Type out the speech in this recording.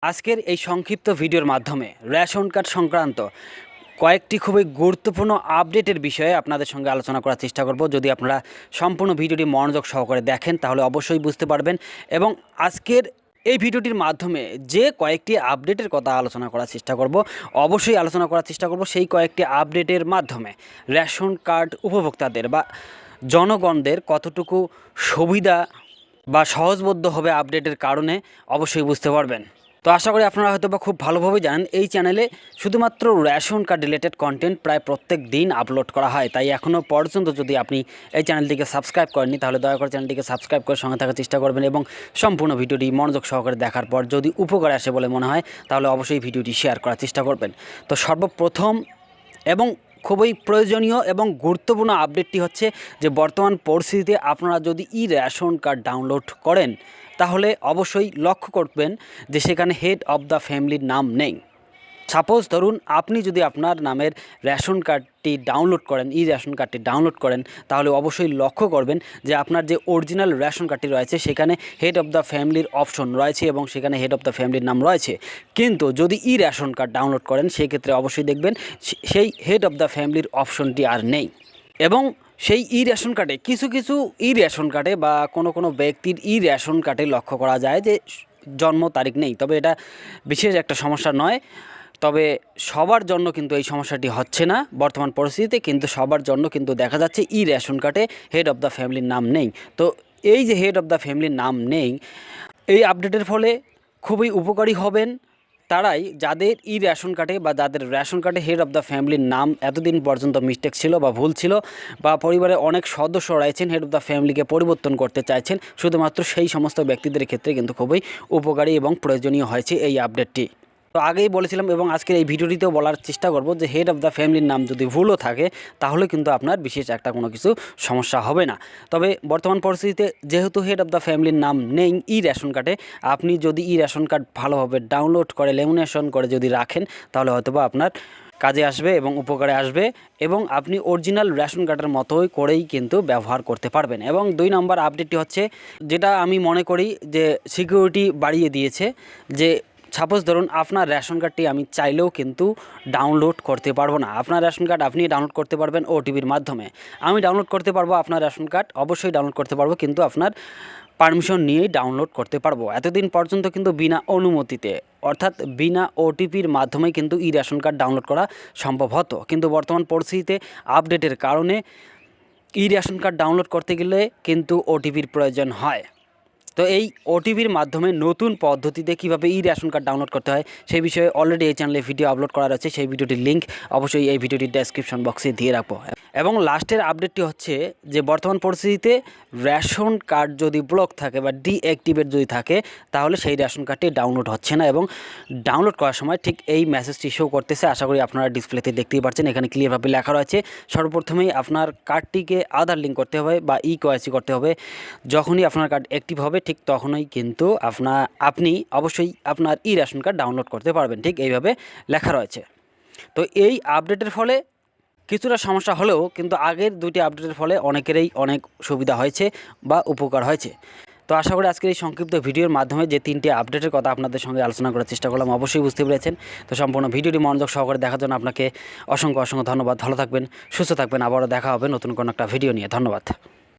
আজকের এই সংক্ষিপ্ত ভিডিওর মাধ্যমে রেশন কার্ড সংক্রান্ত কয়েকটি খুবই গুরুত্বপূর্ণ আপডেটের বিষয়ে আপনাদের সঙ্গে আলোচনা করার চেষ্টা করব। যদি আপনারা সম্পূর্ণ ভিডিওটি মনোযোগ সহকারে দেখেন তাহলে অবশ্যই বুঝতে পারবেন। এবং আজকের এই ভিডিওটির মাধ্যমে যে কয়েকটি আপডেটের কথা আলোচনা করার চেষ্টা করব, অবশ্যই আলোচনা করার চেষ্টা করব সেই কয়েকটি আপডেটের মাধ্যমে রেশন কার্ড উপভোক্তাদের বা জনগণদের কতটুকু সুবিধা বা সহজবোধ্য হবে আপডেটের কারণে অবশ্যই বুঝতে পারবেন। তো আশা করি আপনারা হয়তো বা খুব ভালোভাবে জানেন এই চ্যানেলে শুধুমাত্র রেশন কার্ড রিলেটেড কন্টেন্ট প্রায় প্রত্যেক দিন আপলোড করা হয়। তাই এখনও পর্যন্ত যদি আপনি এই চ্যানেলটিকে সাবস্ক্রাইব করেননি তাহলে দয়া করে চ্যানেলটিকে সাবস্ক্রাইব করে সঙ্গে থাকার চেষ্টা করবেন এবং সম্পূর্ণ ভিডিওটি মনোযোগ সহকারে দেখার পর যদি উপকারে আসে বলে মনে হয় তাহলে অবশ্যই ভিডিওটি শেয়ার করার চেষ্টা করবেন। তো সর্বপ্রথম এবং খুবই প্রয়োজনীয় এবং গুরুত্বপূর্ণ আপডেটটি হচ্ছে যে বর্তমান পরিস্থিতিতে আপনারা যদি রেশন কার্ড ডাউনলোড করেন তাহলে অবশ্যই লক্ষ্য করবেন যে সেখানে হেড অফ দ্য ফ্যামিলির নাম নেই। সাপোজ ধরুন আপনি যদি আপনার নামের রেশন কার্ডটি ডাউনলোড করেন, রেশন কার্ডটি ডাউনলোড করেন তাহলে অবশ্যই লক্ষ্য করবেন যে আপনার যে অরিজিনাল রেশন কার্ডটি রয়েছে সেখানে হেড অফ দ্য ফ্যামিলির অপশন রয়েছে এবং সেখানে হেড অফ দ্য ফ্যামিলির নাম রয়েছে। কিন্তু যদি রেশন কার্ড ডাউনলোড করেন সেক্ষেত্রে অবশ্যই দেখবেন সেই হেড অফ দ্য ফ্যামিলির অপশনটি আর নেই। এবং সেই রেশন কার্ডে কিছু রেশন কার্ডে বা কোনো ব্যক্তির রেশন কার্ডে লক্ষ্য করা যায় যে জন্ম তারিখ নেই। তবে এটা বিশেষ একটা সমস্যা নয়, তবে সবার জন্য কিন্তু এই সমস্যাটি হচ্ছে না বর্তমান পরিস্থিতিতে, কিন্তু সবার জন্য কিন্তু দেখা যাচ্ছে রেশন কার্ডে হেড অফ দ্য ফ্যামিলির নাম নেই। তো এই যে হেড অফ দ্য ফ্যামিলির নাম নেই, এই আপডেটের ফলে খুবই উপকারী হবেন তারাই যাদের রেশন কার্ডে বা যাদের রেশন কার্ডে হেড অফ দ্য ফ্যামিলির নাম এতদিন পর্যন্ত মিস্টেক ছিল বা ভুল ছিল, বা পরিবারে অনেক সদস্য রয়েছেন হেড অফ দ্য ফ্যামিলিকে পরিবর্তন করতে চাইছেন, শুধুমাত্র সেই সমস্ত ব্যক্তিদের ক্ষেত্রে কিন্তু খুবই উপকারী এবং প্রয়োজনীয় হয়েছে এই আপডেটটি। তো আগেই বলেছিলাম এবং আজকের এই ভিডিওটিতেও বলার চেষ্টা করব যে হেড অফ দ্য ফ্যামিলির নাম যদি ভুলও থাকে তাহলে কিন্তু আপনার বিশেষ একটা কোনো কিছু সমস্যা হবে না। তবে বর্তমান পরিস্থিতিতে যেহেতু হেড অফ দ্য ফ্যামিলির নাম নেই রেশন কার্ডে, আপনি যদি রেশন কার্ড ভালোভাবে ডাউনলোড করে লেমিনেশন করে যদি রাখেন তাহলে হয়তোবা আপনার কাজে আসবে এবং উপকারে আসবে এবং আপনি অরিজিনাল রেশন কার্ডের মতোই করেই কিন্তু ব্যবহার করতে পারবেন। এবং 2 নম্বর আপডেটটি হচ্ছে যেটা আমি মনে করি যে সিকিউরিটি বাড়িয়ে দিয়েছে, যে সাপোজ ধরুন আপনার রেশন কার্ডটি আমি চাইলেও কিন্তু ডাউনলোড করতে পারবো না। আপনার রেশন কার্ড আপনি ডাউনলোড করতে পারবেন ওটিপির মাধ্যমে। আমি ডাউনলোড করতে পারবো আপনার রেশন কার্ড, অবশ্যই ডাউনলোড করতে পারবো, কিন্তু আপনার পারমিশন নিয়েই ডাউনলোড করতে পারবো। এতদিন পর্যন্ত কিন্তু বিনা অনুমতিতে অর্থাৎ বিনা ওটিপির মাধ্যমেই কিন্তু রেশন কার্ড ডাউনলোড করা সম্ভব হতো, কিন্তু বর্তমান পরিস্থিতিতে আপডেটের কারণে রেশন কার্ড ডাউনলোড করতে গেলে কিন্তু ওটিপির প্রয়োজন হয়। তো এই ওটিপির মাধ্যমে নতুন পদ্ধতিতে কীভাবে রেশন কার্ড ডাউনলোড করতে হয় সেই বিষয়ে অলরেডি এই চ্যানেলে ভিডিও আপলোড করা রয়েছে, সেই ভিডিওটির লিঙ্ক অবশ্যই এই ভিডিওটির ডেসক্রিপশন বক্সে দিয়ে রাখবো। এবং লাস্টের আপডেটটি হচ্ছে যে বর্তমান পরিস্থিতিতে রেশন কার্ড যদি ব্লক থাকে বা ডিঅ্যাক্টিভেট যদি থাকে তাহলে সেই রেশন কার্ডটি ডাউনলোড হচ্ছে না এবং ডাউনলোড করার সময় ঠিক এই মেসেজটি শো করতেছে। আশা করি আপনারা ডিসপ্লেতে দেখতেই পাচ্ছেন, এখানে ক্লিয়ারভাবে লেখা রয়েছে সর্বপ্রথমেই আপনার কার্ডটিকে আধার লিঙ্ক করতে হবে বা কেওয়াইসি করতে হবে। যখনই আপনার কার্ড অ্যাক্টিভ হবে ঠিক তখনই কিন্তু আপনি অবশ্যই আপনার রেশন কার্ড ডাউনলোড করতে পারবেন, ঠিক এইভাবে লেখা রয়েছে। তো এই আপডেটের ফলে কিছুটা সমস্যা হলেও কিন্তু আগের 2টি আপডেটের ফলে অনেকেরই অনেক সুবিধা হয়েছে বা উপকার হয়েছে। তো আশা করি আজকের এই সংক্ষিপ্ত ভিডিওর মাধ্যমে যে 3টি আপডেটের কথা আপনাদের সঙ্গে আলোচনা করার চেষ্টা করলাম অবশ্যই বুঝতে পেরেছেন। তো সম্পূর্ণ ভিডিওটি মনোযোগ সহকারে দেখার জন্য আপনাকে অসংখ্য ধন্যবাদ। ভালো থাকবেন, সুস্থ থাকবেন, আবারও দেখা হবে নতুন কোনো একটা ভিডিও নিয়ে। ধন্যবাদ।